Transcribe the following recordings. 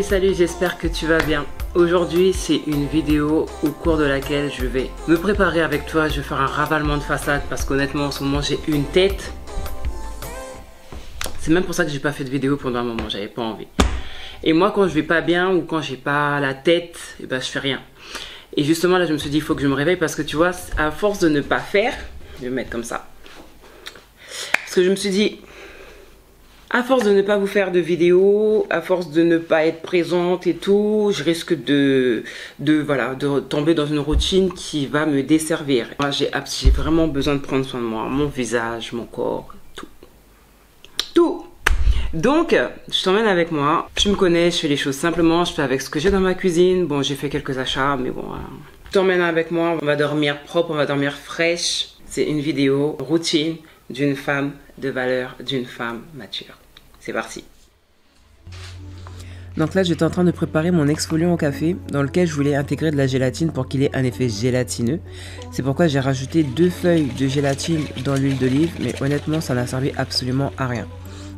Salut, j'espère que tu vas bien. Aujourd'hui, c'est une vidéo au cours de laquelle je vais me préparer avec toi. Je vais faire un ravalement de façade parce qu'honnêtement, en ce moment, j'ai une tête. C'est même pour ça que j'ai pas fait de vidéo pendant un moment, j'avais pas envie. Et moi, quand je vais pas bien ou quand j'ai pas la tête, eh ben, je fais rien. Et justement, là, je me suis dit, il faut que je me réveille parce que tu vois, à force de ne pas faire, je vais me mettre comme ça. Parce que je me suis dit, à force de ne pas vous faire de vidéos, à force de ne pas être présente et tout, je risque de tomber dans une routine qui va me desservir. Moi, j'ai vraiment besoin de prendre soin de moi, mon visage, mon corps, tout. Donc, je t'emmène avec moi. Tu me connais, je fais les choses simplement, je fais avec ce que j'ai dans ma cuisine. Bon, j'ai fait quelques achats, mais bon, voilà. Je t'emmène avec moi, on va dormir propre, on va dormir fraîche. C'est une vidéo routine d'une femme de valeur, d'une femme mature. C'est parti. Donc là, j'étais en train de préparer mon exfoliant au café dans lequel je voulais intégrer de la gélatine pour qu'il ait un effet gélatineux. C'est pourquoi j'ai rajouté 2 feuilles de gélatine dans l'huile d'olive, mais honnêtement, ça n'a servi absolument à rien.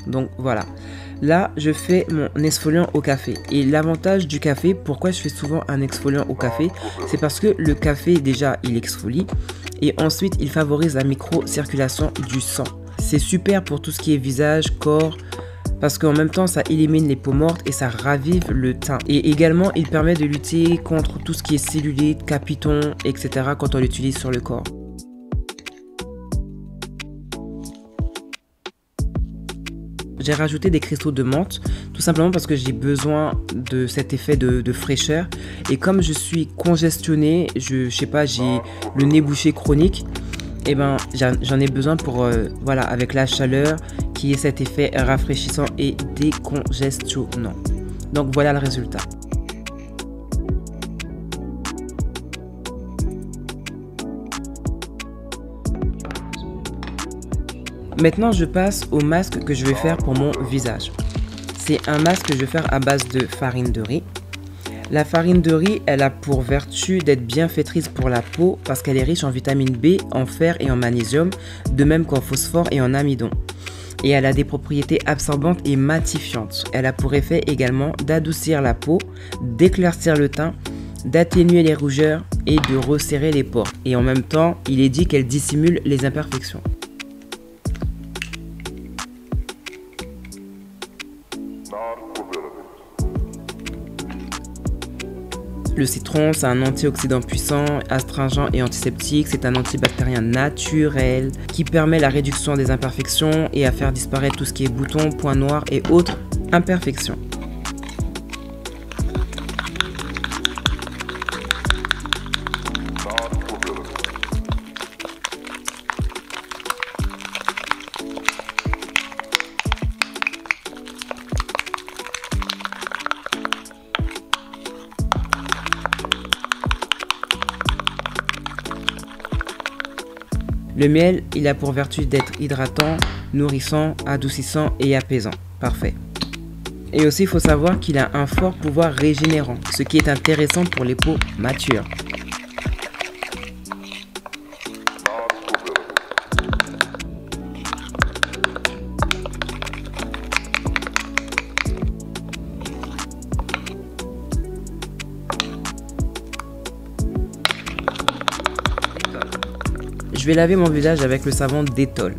Donc voilà. Là, je fais mon exfoliant au café. Et l'avantage du café, pourquoi je fais souvent un exfoliant au café, c'est parce que le café, déjà, il exfolie. Et ensuite, il favorise la micro-circulation du sang. C'est super pour tout ce qui est visage, corps, parce qu'en même temps, ça élimine les peaux mortes et ça ravive le teint. Et également, il permet de lutter contre tout ce qui est cellulite, capiton, etc. quand on l'utilise sur le corps. J'ai rajouté des cristaux de menthe, tout simplement parce que j'ai besoin de cet effet de fraîcheur. Et comme je suis congestionnée, je sais pas, j'ai le nez bouché chronique, et ben j'en ai besoin pour, voilà, avec la chaleur, qui est cet effet rafraîchissant et décongestionnant. Donc voilà le résultat. Maintenant, je passe au masque que je vais faire pour mon visage. C'est un masque que je vais faire à base de farine de riz. La farine de riz, elle a pour vertu d'être bienfaitrice pour la peau parce qu'elle est riche en vitamine B, en fer et en magnésium, de même qu'en phosphore et en amidon. Et elle a des propriétés absorbantes et matifiantes. Elle a pour effet également d'adoucir la peau, d'éclaircir le teint, d'atténuer les rougeurs et de resserrer les pores. Et en même temps, il est dit qu'elle dissimule les imperfections. Le citron, c'est un antioxydant puissant, astringent et antiseptique. C'est un antibactérien naturel qui permet la réduction des imperfections et à faire disparaître tout ce qui est boutons, points noirs et autres imperfections. Le miel, il a pour vertu d'être hydratant, nourrissant, adoucissant et apaisant. Parfait. Et aussi, il faut savoir qu'il a un fort pouvoir régénérant, ce qui est intéressant pour les peaux matures. Je vais laver mon visage avec le savon Dettol.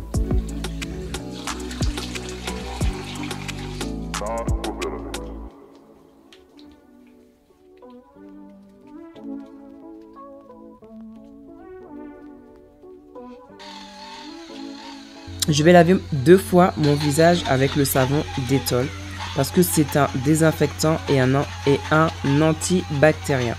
Je vais laver 2 fois mon visage avec le savon Dettol parce que c'est un désinfectant et un antibactérien.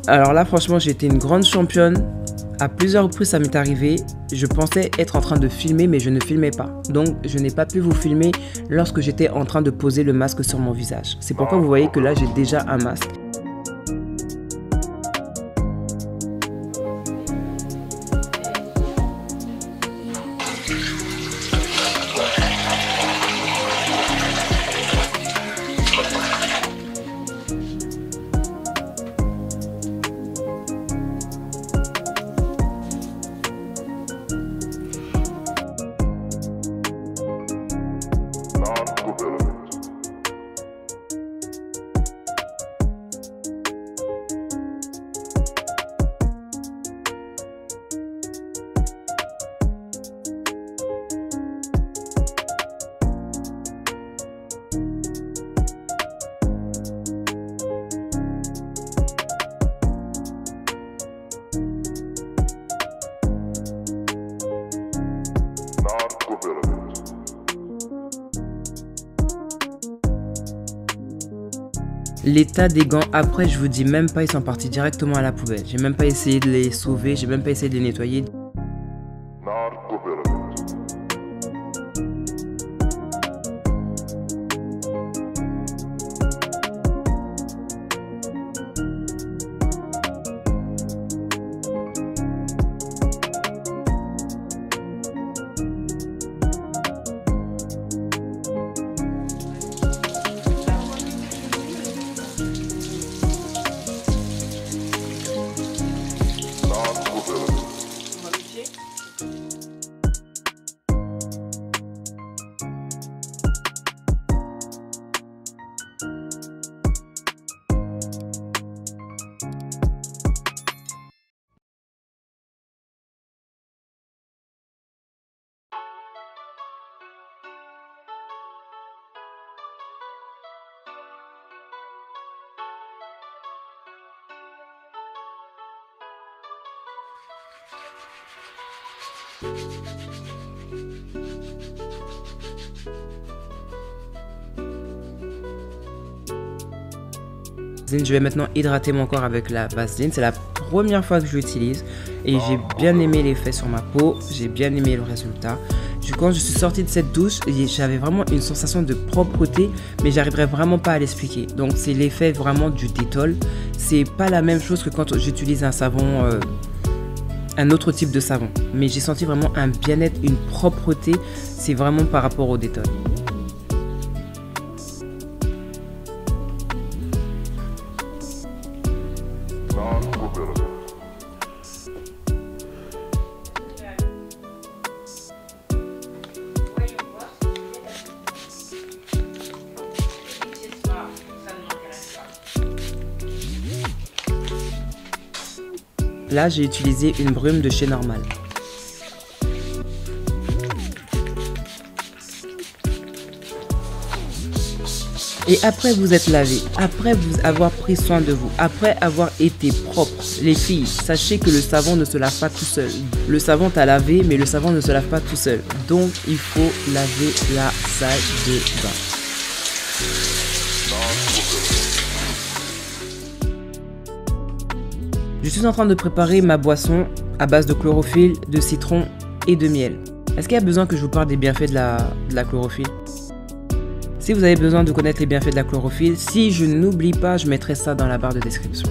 Alors là, franchement, j'ai été une grande championne. À plusieurs reprises, ça m'est arrivé. Je pensais être en train de filmer, mais je ne filmais pas. Donc, je n'ai pas pu vous filmer lorsque j'étais en train de poser le masque sur mon visage. C'est pourquoi vous voyez que là, j'ai déjà un masque. L'état des gants, après, je vous dis même pas, ils sont partis directement à la poubelle. J'ai même pas essayé de les sauver, j'ai même pas essayé de les nettoyer. Je vais maintenant hydrater mon corps avec la Vaseline. C'est la première fois que je l'utilise et j'ai bien aimé l'effet sur ma peau. J'ai bien aimé le résultat. Quand je suis sortie de cette douche, j'avais vraiment une sensation de propreté, mais j'arriverai vraiment pas à l'expliquer. Donc c'est l'effet vraiment du détol. C'est pas la même chose que quand j'utilise un savon, un autre type de savon. Mais j'ai senti vraiment un bien-être, une propreté. C'est vraiment par rapport au détol. Là, j'ai utilisé une brume de chez Normal. Et après vous êtes lavé, après vous avoir pris soin de vous, après avoir été propre, les filles, sachez que le savon ne se lave pas tout seul. Le savon t'a lavé, mais le savon ne se lave pas tout seul. Donc, il faut laver la salle de bain. Je suis en train de préparer ma boisson à base de chlorophylle, de citron et de miel. Est-ce qu'il y a besoin que je vous parle des bienfaits de la chlorophylle? Si vous avez besoin de connaître les bienfaits de la chlorophylle, si je n'oublie pas, je mettrai ça dans la barre de description.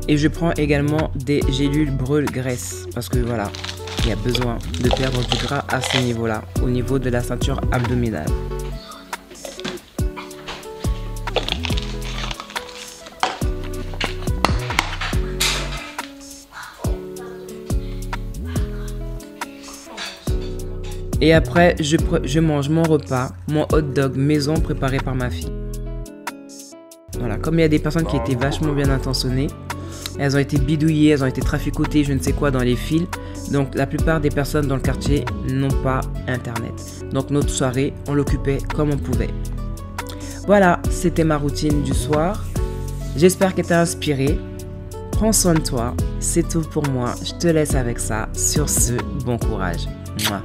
Et je prends également des gélules brûle-graisse parce que voilà, il y a besoin de perdre du gras à ce niveau-là, au niveau de la ceinture abdominale. Et après, je mange mon repas, mon hot dog maison préparé par ma fille. Voilà, comme il y a des personnes qui étaient vachement bien intentionnées, elles ont été bidouillées, elles ont été traficotées, je ne sais quoi, dans les fils. Donc la plupart des personnes dans le quartier n'ont pas internet. Donc notre soirée, on l'occupait comme on pouvait. Voilà, c'était ma routine du soir. J'espère qu'elle t'a inspiré. Prends soin de toi, c'est tout pour moi. Je te laisse avec ça. Sur ce, bon courage. Mouah.